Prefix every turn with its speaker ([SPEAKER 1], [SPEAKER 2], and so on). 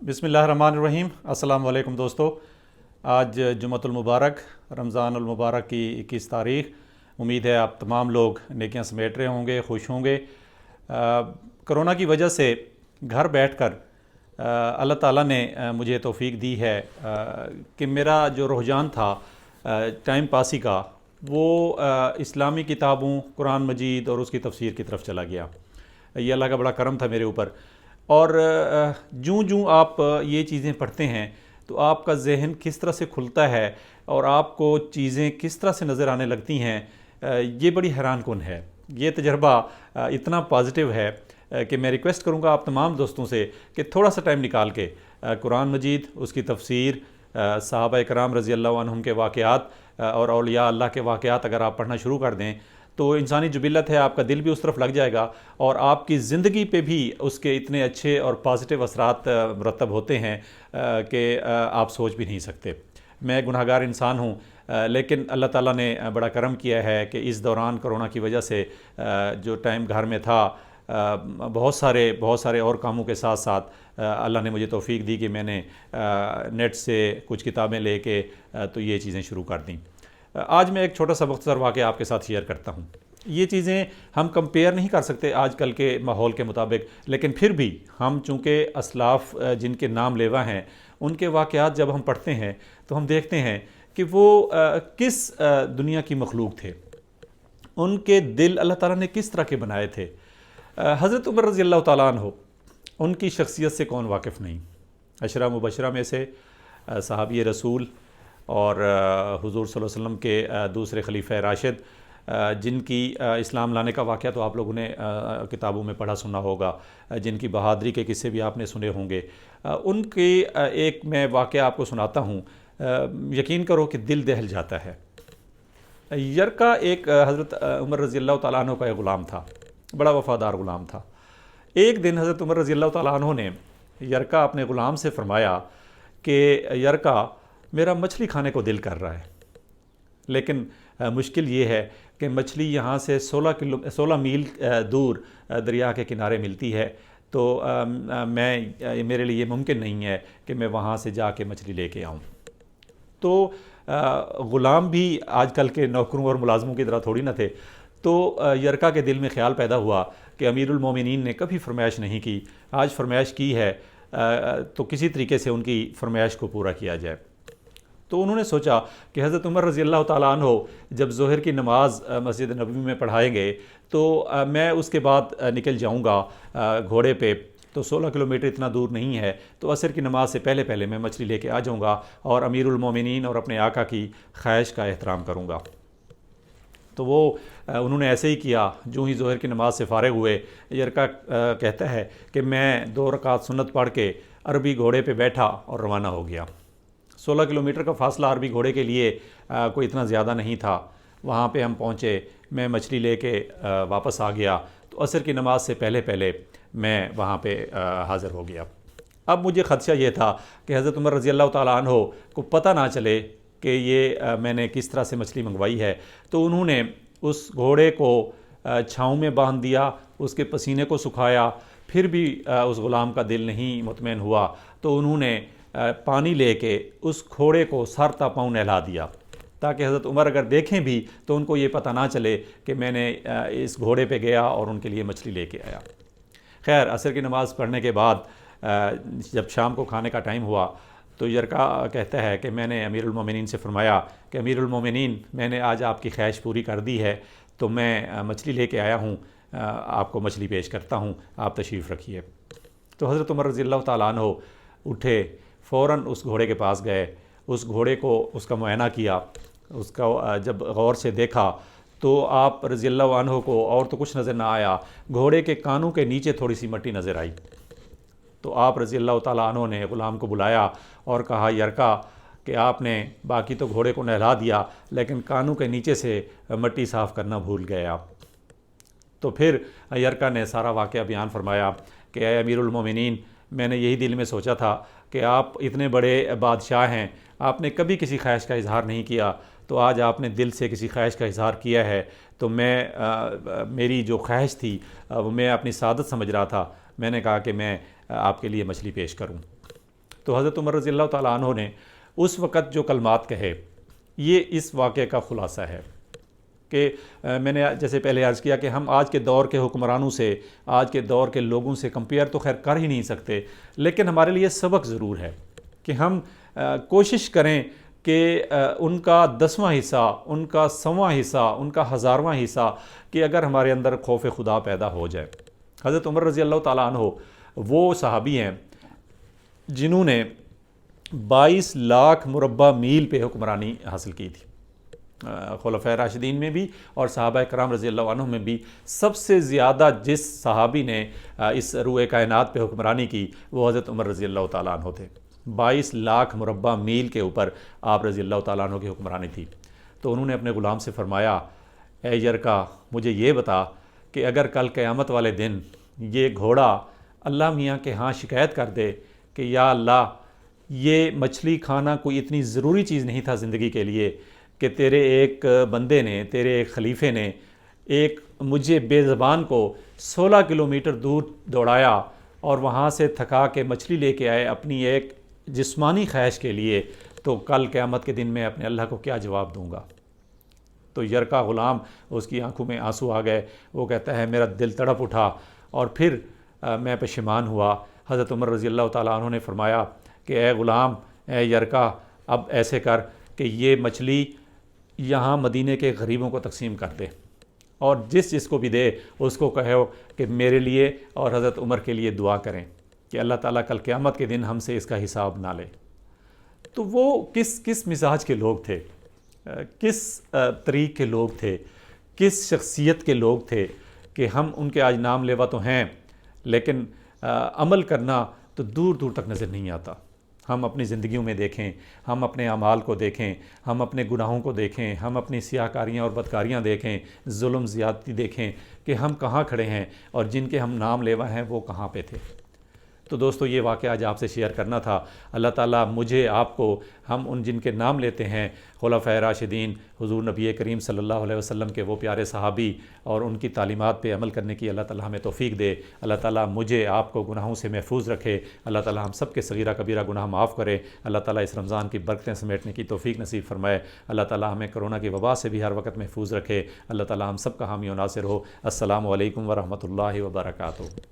[SPEAKER 1] بسم اللہ الرحمن الرحیم۔ السلام علیکم دوستو۔ آج جمعۃ المبارک رمضان المبارک کی 21 تاریخ۔ امید ہے آپ تمام لوگ نیکیاں سمیٹ رہے ہوں گے، خوش ہوں گے۔ کرونا کی وجہ سے گھر بیٹھ کر اللہ تعالیٰ نے مجھے توفیق دی ہے کہ میرا جو رجحان تھا ٹائم پاسی کا، وہ اسلامی کتابوں، قرآن مجید اور اس کی تفسیر کی طرف چلا گیا۔ یہ اللہ کا بڑا کرم تھا میرے اوپر۔ اور جوں جوں آپ یہ چیزیں پڑھتے ہیں تو آپ کا ذہن کس طرح سے کھلتا ہے اور آپ کو چیزیں کس طرح سے نظر آنے لگتی ہیں، یہ بڑی حیران کن ہے۔ یہ تجربہ اتنا پازیٹیو ہے کہ میں ریکویسٹ کروں گا آپ تمام دوستوں سے کہ تھوڑا سا ٹائم نکال کے قرآن مجید، اس کی تفسیر، صحابہ کرام رضی اللہ عنہم کے واقعات اور اولیاء اللہ کے واقعات اگر آپ پڑھنا شروع کر دیں تو انسانی جبلت ہے، آپ کا دل بھی اس طرف لگ جائے گا اور آپ کی زندگی پہ بھی اس کے اتنے اچھے اور پازیٹیو اثرات مرتب ہوتے ہیں کہ آپ سوچ بھی نہیں سکتے۔ میں گناہ گار انسان ہوں، لیکن اللہ تعالیٰ نے بڑا کرم کیا ہے کہ اس دوران کرونا کی وجہ سے جو ٹائم گھر میں تھا، بہت سارے اور کاموں کے ساتھ ساتھ اللہ نے مجھے توفیق دی کہ میں نے نیٹ سے کچھ کتابیں لے کے تو یہ چیزیں شروع کر دیں۔ آج میں ایک چھوٹا سا مختصر واقعہ آپ کے ساتھ شیئر کرتا ہوں۔ یہ چیزیں ہم کمپیئر نہیں کر سکتے آج کل کے ماحول کے مطابق، لیکن پھر بھی ہم چونکہ اسلاف جن کے نام لیوا ہیں ان کے واقعات جب ہم پڑھتے ہیں تو ہم دیکھتے ہیں کہ وہ کس دنیا کی مخلوق تھے، ان کے دل اللہ تعالیٰ نے کس طرح کے بنائے تھے۔ حضرت عمر رضی اللہ تعالیٰ عنہ، ان کی شخصیت سے کون واقف نہیں۔ عشرہ مبشرہ میں سے صحابی رسول اور حضور صلی اللہ علیہ وسلم کے دوسرے خلیفہ راشد، جن کی اسلام لانے کا واقعہ تو آپ لوگوں نے کتابوں میں پڑھا سنا ہوگا، جن کی بہادری کے قصے بھی آپ نے سنے ہوں گے۔ ان کی ایک میں واقعہ آپ کو سناتا ہوں، یقین کرو کہ دل دہل جاتا ہے۔ یرکا ایک حضرت عمر رضی اللہ تعالیٰ عنہ کا ایک غلام تھا، بڑا وفادار غلام تھا۔ ایک دن حضرت عمر رضی اللہ تعالیٰ عنہ نے یرکا اپنے غلام سے فرمایا کہ یرکا، میرا مچھلی کھانے کو دل کر رہا ہے، لیکن مشکل یہ ہے کہ مچھلی یہاں سے 16 میل دور دریا کے کنارے ملتی ہے، تو میرے لیے یہ ممکن نہیں ہے کہ میں وہاں سے جا کے مچھلی لے کے آؤں۔ تو غلام بھی آج کل کے نوکروں اور ملازموں کی طرح تھوڑی نہ تھے، تو یرکا کے دل میں خیال پیدا ہوا کہ امیر المومنین نے کبھی فرمائش نہیں کی، آج فرمائش کی ہے تو کسی طریقے سے ان کی فرمائش کو پورا کیا جائے۔ تو انہوں نے سوچا کہ حضرت عمر رضی اللہ تعالیٰ عنہ جب ظہر کی نماز مسجد نبوی میں پڑھائیں گے تو میں اس کے بعد نکل جاؤں گا گھوڑے پہ، تو 16 کلومیٹر اتنا دور نہیں ہے، تو عصر کی نماز سے پہلے میں مچھلی لے کے آ جاؤں گا اور امیر المومنین اور اپنے آقا کی خواہش کا احترام کروں گا۔ تو انہوں نے ایسے ہی کیا۔ جو ہی ظہر کی نماز سے فارغ ہوئے، یرکا کہتا ہے کہ میں 2 رکعت سنت پڑھ کے عربی گھوڑے پہ بیٹھا اور روانہ ہو گیا۔ 16 کلومیٹر کا فاصلہ عربی گھوڑے کے لیے کوئی اتنا زیادہ نہیں تھا۔ وہاں پہ ہم پہنچے، میں مچھلی لے کے واپس آ گیا، تو عصر کی نماز سے پہلے میں وہاں پہ حاضر ہو گیا۔ اب مجھے خدشہ یہ تھا کہ حضرت عمر رضی اللہ تعالیٰ عنہ کو پتہ نہ چلے کہ یہ میں نے کس طرح سے مچھلی منگوائی ہے، تو انہوں نے اس گھوڑے کو چھاؤں میں باندھ دیا، اس کے پسینے کو سکھایا، پھر بھی اس غلام کا دل نہیں مطمئن ہوا، تو انہوں نے پانی لے کے اس گھوڑے کو سر تا پاؤں نہلا دیا، تاکہ حضرت عمر اگر دیکھیں بھی تو ان کو یہ پتہ نہ چلے کہ میں نے اس گھوڑے پہ گیا اور ان کے لیے مچھلی لے کے آیا۔ خیر، عصر کی نماز پڑھنے کے بعد جب شام کو کھانے کا ٹائم ہوا تو یرکا کہتا ہے کہ میں نے امیر المومنین سے فرمایا کہ امیر المومنین، میں نے آج آپ کی خواہش پوری کر دی ہے، تو میں مچھلی لے کے آیا ہوں، آپ کو مچھلی پیش کرتا ہوں، آپ تشریف رکھیے۔ تو حضرت عمر رضی اللہ تعالیٰ عنہ اٹھے، فوراً اس گھوڑے کے پاس گئے، اس گھوڑے کو اس کا معائنہ کیا، اس کا جب غور سے دیکھا تو آپ رضی اللہ عنہ کو اور تو کچھ نظر نہ آیا، گھوڑے کے کانوں کے نیچے تھوڑی سی مٹی نظر آئی۔ تو آپ رضی اللہ تعالیٰ عنہ نے غلام کو بلایا اور کہا، یرکا، کہ آپ نے باقی تو گھوڑے کو نہلا دیا، لیکن کانوں کے نیچے سے مٹی صاف کرنا بھول گئے آپ۔ تو پھر یرکا نے سارا واقعہ بیان فرمایا کہ اے امیر المومنین، میں نے یہی دل میں سوچا تھا کہ آپ اتنے بڑے بادشاہ ہیں، آپ نے کبھی کسی خواہش کا اظہار نہیں کیا، تو آج آپ نے دل سے کسی خواہش کا اظہار کیا ہے، تو میری جو خواہش تھی وہ میں اپنی سعادت سمجھ رہا تھا، میں نے کہا کہ میں آپ کے لیے مچھلی پیش کروں۔ تو حضرت عمر رضی اللہ تعالیٰ عنہ نے اس وقت جو کلمات کہے یہ اس واقعے کا خلاصہ ہے کہ میں نے جیسے پہلے عرض کیا کہ ہم آج کے دور کے حکمرانوں سے، آج کے دور کے لوگوں سے کمپیئر تو خیر کر ہی نہیں سکتے، لیکن ہمارے لیے سبق ضرور ہے کہ ہم کوشش کریں کہ ان کا 10واں حصہ، ان کا 100واں حصہ، ان کا 1000واں حصہ کہ اگر ہمارے اندر خوف خدا پیدا ہو جائے۔ حضرت عمر رضی اللہ تعالیٰ عنہ وہ صحابی ہیں جنہوں نے 22 لاکھ مربع میل پہ حکمرانی حاصل کی تھی۔ خلفائے راشدین میں بھی اور صحابہ کرام رضی اللہ عنہ میں بھی سب سے زیادہ جس صحابی نے اس روئے کائنات پہ حکمرانی کی وہ حضرت عمر رضی اللہ تعالیٰ عنہ تھے۔ 22 لاکھ مربع میل کے اوپر آپ رضی اللہ تعالیٰ عنہ کی حکمرانی تھی۔ تو انہوں نے اپنے غلام سے فرمایا، اے یرکا مجھے یہ بتا کہ اگر کل قیامت والے دن یہ گھوڑا اللہ میاں کے ہاں شکایت کر دے کہ یا اللہ یہ مچھلی کھانا کوئی اتنی ضروری چیز نہیں تھا زندگی کے لیے کہ تیرے ایک بندے نے، تیرے ایک خلیفے نے ایک مجھے بے زبان کو 16 کلومیٹر دور دوڑایا اور وہاں سے تھکا کے مچھلی لے کے آئے اپنی ایک جسمانی خواہش کے لیے، تو کل قیامت کے دن میں اپنے اللہ کو کیا جواب دوں گا؟ تو یرکا غلام، اس کی آنکھوں میں آنسو آ گئے، وہ کہتا ہے میرا دل تڑپ اٹھا اور پھر میں پشیمان ہوا۔ حضرت عمر رضی اللہ تعالیٰ عنہ نے فرمایا کہ اے غلام، اے یرکا، اب ایسے کر کہ یہ مچھلی یہاں مدینے کے غریبوں کو تقسیم کر دے اور جس کو بھی دے اس کو کہو کہ میرے لیے اور حضرت عمر کے لیے دعا کریں کہ اللہ تعالیٰ کل قیامت کے دن ہم سے اس کا حساب نہ لے۔ تو وہ کس مزاج کے لوگ تھے، کس طریق کے لوگ تھے، کس شخصیت کے لوگ تھے کہ ہم ان کے آج نام لیوا تو ہیں لیکن عمل کرنا تو دور دور تک نظر نہیں آتا۔ ہم اپنی زندگیوں میں دیکھیں، ہم اپنے اعمال کو دیکھیں، ہم اپنے گناہوں کو دیکھیں، ہم اپنی سیاہکاریاں اور بدکاریاں دیکھیں، ظلم زیادتی دیکھیں کہ ہم کہاں کھڑے ہیں اور جن کے ہم نام لیوا ہیں وہ کہاں پہ تھے۔ تو دوستو یہ واقعہ آج آپ سے شیئر کرنا تھا۔ اللہ تعالیٰ مجھے، آپ کو، ہم ان جن کے نام لیتے ہیں خلفائے راشدین، حضور نبی کریم صلی اللہ علیہ وسلم کے وہ پیارے صحابی اور ان کی تعلیمات پہ عمل کرنے کی اللہ تعالیٰ ہمیں توفیق دے۔ اللہ تعالیٰ مجھے، آپ کو گناہوں سے محفوظ رکھے۔ اللہ تعالیٰ ہم سب کے صغیرہ کبیرہ گناہ معاف کرے۔ اللہ تعالیٰ اس رمضان کی برکتیں سمیٹنے کی توفیق نصیب فرمائے۔ اللہ تعالیٰ ہمیں کرونا کی وبا سے بھی ہر وقت محفوظ رکھے۔ اللہ تعالیٰ ہم سب کا حامی و ناصر ہو۔ السلام علیکم ورحمۃ اللہ وبرکاتہ۔